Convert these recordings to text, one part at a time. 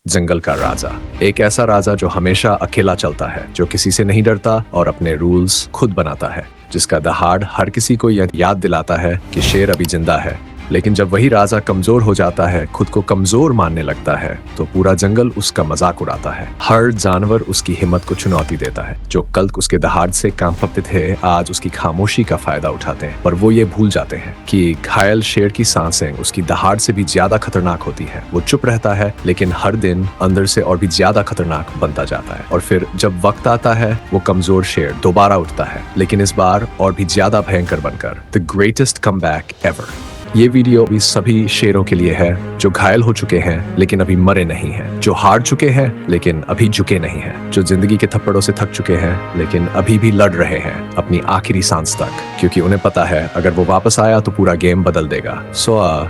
जंगल का राजा। एक ऐसा राजा जो हमेशा अकेला चलता है, जो किसी से नहीं डरता और अपने रूल्स खुद बनाता है, जिसका दहाड़ हर किसी को यह याद दिलाता है कि शेर अभी जिंदा है। लेकिन जब वही राजा कमजोर हो जाता है, खुद को कमजोर मानने लगता है, तो पूरा जंगल उसका मजाक उड़ाता है। हर जानवर उसकी हिम्मत को चुनौती देता है। जो कल उसके दहाड़ से कांपते थे, आज उसकी खामोशी का फायदा उठाते हैं। पर वो ये भूल जाते हैं कि घायल शेर की सांसें उसकी दहाड़ से भी ज्यादा खतरनाक होती है। वो चुप रहता है, लेकिन हर दिन अंदर से और भी ज्यादा खतरनाक बनता जाता है। और फिर जब वक्त आता है, वो कमजोर शेर दोबारा उठता है, लेकिन इस बार और भी ज्यादा भयंकर बनकर। The greatest comeback ever. ये वीडियो भी सभी शेरों के लिए है जो घायल हो चुके हैं लेकिन अभी मरे नहीं हैं, जो हार चुके हैं लेकिन अभी झुके नहीं हैं, जो जिंदगी के थप्पड़ों से थक चुके हैं लेकिन अभी भी लड़ रहे हैं अपनी आखिरी सांस तक, क्योंकि उन्हें पता है अगर वो वापस आया तो पूरा गेम बदल देगा।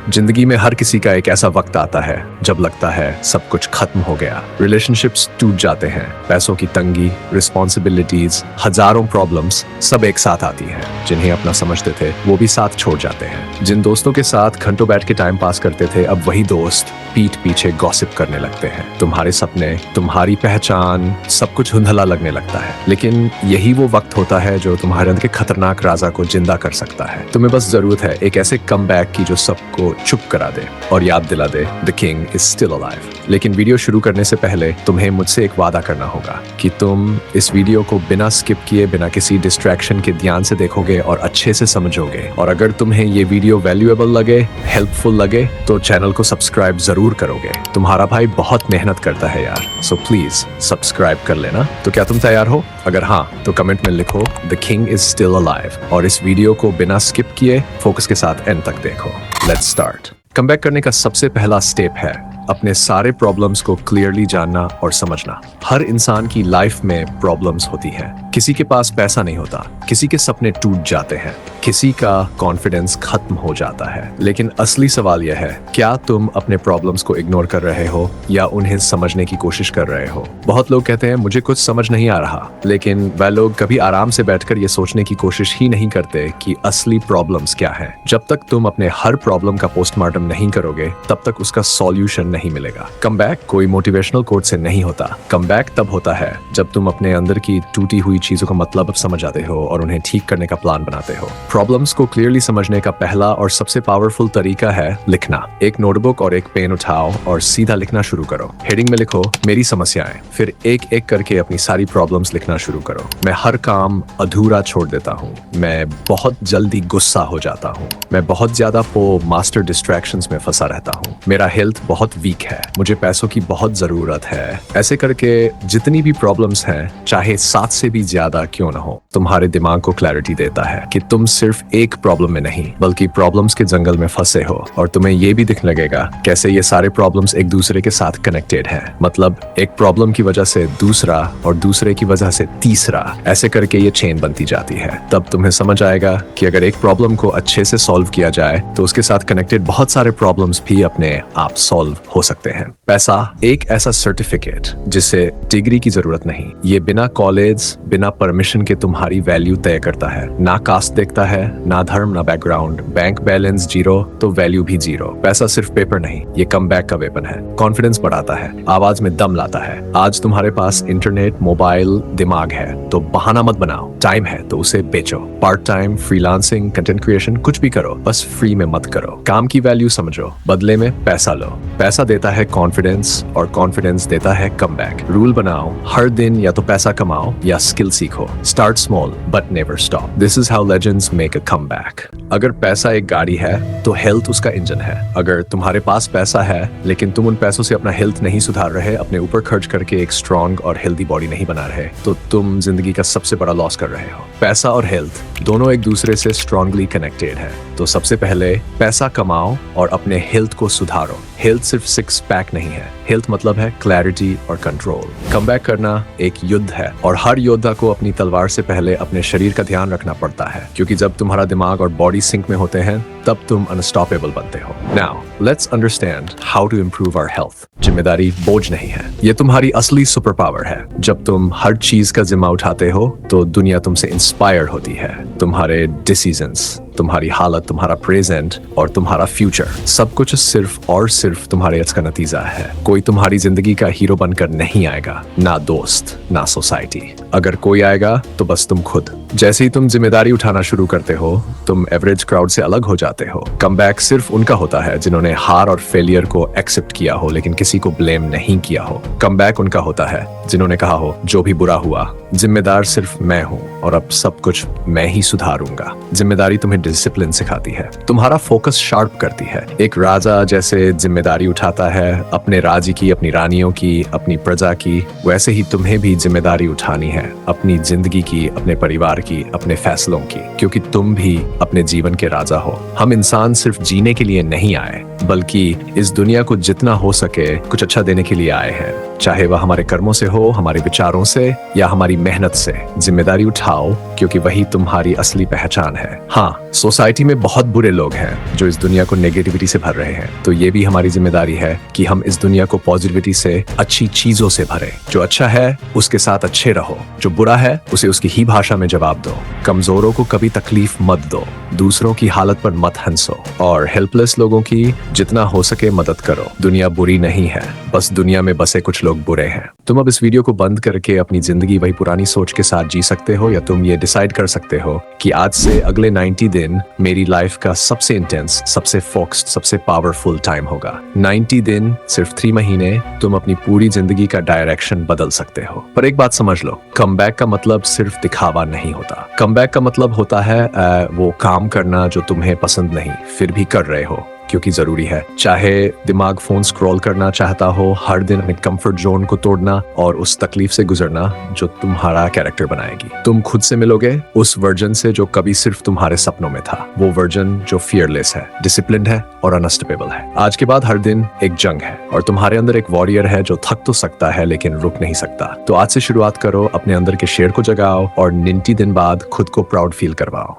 जिंदगी में हर किसी का एक ऐसा वक्त आता है जब लगता है सब कुछ खत्म हो गया। रिलेशनशिप्स टूट जाते हैं, पैसों की तंगी, रिस्पॉन्सिबिलिटीज, हजारों प्रॉब्लम्स सब एक साथ आती हैं। जिन्हें अपना समझते थे वो भी साथ छोड़ जाते हैं। जिन दोस्तों के साथ घंटों बैठ के टाइम पास करते थे, अब वही दोस्त पीठ पीछे गॉसिप करने लगते हैं। तुम्हारे सपने, तुम्हारी पहचान, सब कुछ धुंधला लगने लगता है। लेकिन यही वो वक्त होता है जो तुम्हारे अंदर के खतरनाक राजा को जिंदा कर सकता है। तुम्हें बस जरूरत है एक ऐसे कमबैक की जो सबको चुप करा दे और याद दिला दे the king is still alive. लेकिन वीडियो शुरू करने से पहले तुम्हें मुझसे एक वादा करना होगा कि तुम इस वीडियो को बिना स्किप किए, बिना किसी डिस्ट्रैक्शन के ध्यान से देखोगे और अच्छे से समझोगे। और अगर तुम्हें ये वीडियो वैल्यूएबल लगे, हेल्पफुल लगे, तो चैनल को सब्सक्राइब जरूर करोगे। तुम्हारा भाई बहुत मेहनत करता है यार, सो प्लीज सब्सक्राइब कर लेना। तो क्या तुम तैयार हो? अगर हाँ तो कमेंट में लिखो the king is still alive और इस वीडियो को बिना स्किप किए फोकस के साथ एंड तक देखो। Let's start. कमबैक करने का सबसे पहला स्टेप है अपने सारे प्रॉब्लम्स को क्लियरली जानना और समझना। हर इंसान की लाइफ में प्रॉब्लम्स होती हैं। किसी के पास पैसा नहीं होता, किसी के सपने टूट जाते हैं, किसी का कॉन्फिडेंस खत्म हो जाता है। लेकिन असली सवाल यह है, क्या तुम अपने प्रॉब्लम्स को इग्नोर कर रहे हो या उन्हें समझने की कोशिश कर रहे हो? बहुत लोग कहते हैं मुझे कुछ समझ नहीं आ रहा, लेकिन वह लोग कभी आराम से बैठकर ये सोचने की कोशिश ही नहीं करते कि असली प्रॉब्लम्स क्या है। जब तक तुम अपने हर प्रॉब्लम का पोस्टमार्टम नहीं करोगे, तब तक उसका सॉल्यूशन नहीं मिलेगा। कमबैक कोई मोटिवेशनल कोट से नहीं होता। कमबैक तब होता है जब तुम अपने अंदर की टूटी हुई चीजों का मतलब समझ आते हो और उन्हें ठीक करने का प्लान बनाते हो। प्रॉब्लम्स को क्लियरली समझने का पहला और सबसे पावरफुल तरीका है लिखना। एक नोटबुक और एक पेन उठाओ और सीधा लिखना शुरू करो। हेडिंग में लिखो मेरी समस्याएं, फिर एक एक करके अपनी सारी प्रॉब्लम्स लिखना शुरू करो। मैं हर काम अधूरा छोड़ देता हूँ, मैं बहुत जल्दी गुस्सा हो जाता हूँ, मैं बहुत ज्यादा मास्टर डिस्ट्रैक्शंस में फंसा रहता हूँ, मेरा हेल्थ बहुत वीक है, मुझे पैसों की बहुत जरूरत है। ऐसे करके जितनी भी प्रॉब्लम्स हैं, चाहे 7 से भी ज्यादा क्यों ना हो, तुम्हारे दिमाग को क्लैरिटी देता है कि तुम सिर्फ एक प्रॉब्लम में नहीं बल्कि प्रॉब्लम्स के जंगल में फंसे हो। और तुम्हें ये भी दिखने लगेगा कैसे ये सारे प्रॉब्लम्स एक दूसरे के साथ कनेक्टेड हैं। मतलब एक प्रॉब्लम की वजह से दूसरा और दूसरे की वजह से तीसरा, ऐसे करके ये चेन बनती जाती है। तब तुम्हें समझ आएगा कि अगर एक प्रॉब्लम को अच्छे से सॉल्व किया जाए तो उसके साथ कनेक्टेड बहुत सारे प्रॉब्लम्स भी अपने आप सॉल्व हो सकते हैं। पैसा एक ऐसा सर्टिफिकेट जिसे डिग्री की जरूरत नहीं, ये बिना कॉलेज, बिना परमिशन के तुम्हारी वैल्यू तय करता है। ना कास्ट देखता है, ना धर्म, ना बैकग्राउंड। बैंक बैलेंस जीरो तो वैल्यू भी जीरो। पैसा सिर्फ पेपर नहीं, ये कमबैक का वेपन है। कॉन्फिडेंस बढ़ाता है, आवाज में दम लाता है। आज तुम्हारे पास इंटरनेट, मोबाइल, दिमाग है तो बहाना मत बनाओ। टाइम है तो उसे बेचो। Part time, freelancing, content creation, कुछ भी करो, बस फ्री में मत करो। काम की वैल्यू समझो, बदले में पैसा लो। पैसा देता है कॉन्फिडेंस और कॉन्फिडेंस देता है कमबैक। रूल बनाओ, हर दिन या तो पैसा कमाओ या स्किल सीखो। Start small but never stop. This is how legends make a comeback. अगर पैसा एक गाड़ी है तो हेल्थ उसका इंजन है। अगर तुम्हारे पास पैसा है लेकिन तुम उन पैसों से अपना हेल्थ नहीं सुधार रहे, अपने ऊपर खर्च करके एक स्ट्रॉन्ग और हेल्दी बॉडी नहीं बना रहे, तो तुम जिंदगी का सबसे बड़ा लॉस कर रहे हो। पैसा और हेल्थ दोनों एक दूसरे से स्ट्रांगली कनेक्टेड है। तो सबसे पहले पैसा कमाओ और अपने हेल्थ को सुधारो। हेल्थ सिर्फ 6 पैक नहीं है, हेल्थ मतलब है क्लैरिटी और कंट्रोल। कमबैक करना एक युद्ध है और हर योद्धा को अपनी तलवार से पहले अपने शरीर का ध्यान रखना पड़ता है, क्योंकि जब तुम्हारा दिमाग और बॉडी सिंक में होते हैं तब तुम अनस्टॉपेबल बनते हो। Now let's understand how to improve our health. जिम्मेदारी बोझ नहीं है, ये तुम्हारी असली सुपर पावर है। जब तुम हर चीज का जिम्मा उठाते हो तो दुनिया तुमसे इंस्पायर होती है। तुम्हारे डिसीजंस, तुम्हारी हालत, तुम्हारा प्रेजेंट और तुम्हारा फ्यूचर, सब कुछ सिर्फ और सिर्फ तुम्हारे यश का नतीजा है। कोई तुम्हारी जिंदगी का हीरो बनकर नहीं आएगा, ना दोस्त ना सोसाइटी। अगर कोई आएगा तो बस तुम खुद। जैसे ही तुम जिम्मेदारी उठाना शुरू करते हो, तुम एवरेज क्राउड से अलग हो जाते हो। कमबैक सिर्फ उनका होता है जिन्होंने हार और फेलियर को एक्सेप्ट किया हो लेकिन किसी को ब्लेम नहीं किया हो। कमबैक उनका होता है जिन्होंने कहा हो जो भी बुरा हुआ, जिम्मेदार सिर्फ मैं हूँ और अब सब कुछ मैं ही सुधारूंगा। जिम्मेदारी तुम्हें डिसिप्लिन सिखाती है, तुम्हारा फोकस शार्प करती है। एक राजा जैसे जिम्मेदारी उठाता है अपने राज्य की, अपनी रानियों की, अपनी प्रजा की, वैसे ही तुम्हें भी जिम्मेदारी उठानी है अपनी जिंदगी की, अपने परिवार की, अपने फैसलों की, क्योंकि तुम भी अपने जीवन के राजा हो। हम इंसान सिर्फ जीने के लिए नहीं आए, बल्कि इस दुनिया को जितना हो सके कुछ अच्छा देने के लिए आए हैं, चाहे वह हमारे कर्मों से हो, हमारे विचारों से या हमारी मेहनत से। जिम्मेदारी उठाओ क्योंकि वही तुम्हारी असली पहचान है। हाँ, सोसाइटी में बहुत बुरे लोग हैं जो इस दुनिया को नेगेटिविटी से भर रहे हैं, तो ये भी हमारी जिम्मेदारी है कि हम इस दुनिया को पॉजिटिविटी से, अच्छी चीजों से भरें। जो अच्छा है उसके साथ अच्छे रहो, जो बुरा है उसे उसकी ही भाषा में जवाब दो। कमजोरों को कभी तकलीफ मत दो, दूसरों की हालत पर मत हंसो और हेल्पलेस लोगों की जितना हो सके मदद करो। दुनिया बुरी नहीं है, बस दुनिया में बसे कुछ लोग बुरे हैं। तुम अब इस वीडियो को बंद करके अपनी जिंदगी वही पुरानी सोच के साथ जी सकते हो, या तुम ये डिसाइड कर सकते हो कि आज से अगले 90 दिन मेरी लाइफ का सबसे इंटेंस, सबसे फोकस्ड, सबसे पावरफुल टाइम होगा। 90 दिन, सिर्फ 3 महीने, तुम अपनी पूरी जिंदगी का डायरेक्शन बदल सकते हो। पर एक बात समझ लो, कमबैक का मतलब सिर्फ दिखावा नहीं होता। कमबैक का मतलब होता है वो काम करना जो तुम्हें पसंद नहीं फिर भी कर रहे हो क्योंकि जरूरी है। चाहे दिमाग फोन स्क्रॉल करना चाहता हो, हर दिन अपने कंफर्ट जोन को तोड़ना और उस तकलीफ से गुजरना जो तुम्हारा कैरेक्टर बनाएगी। तुम खुद से मिलोगे उस वर्जन से जो कभी सिर्फ तुम्हारे सपनों में था, वो वर्जन जो फियरलेस है, डिसिप्लिन्ड है और अनस्टॉपेबल है। आज के बाद हर दिन एक जंग है और तुम्हारे अंदर एक वॉरियर है जो थक तो सकता है लेकिन रुक नहीं सकता। तो आज से शुरुआत करो, अपने अंदर के शेर को जगाओ और 90 दिन बाद खुद को प्राउड फील करवाओ।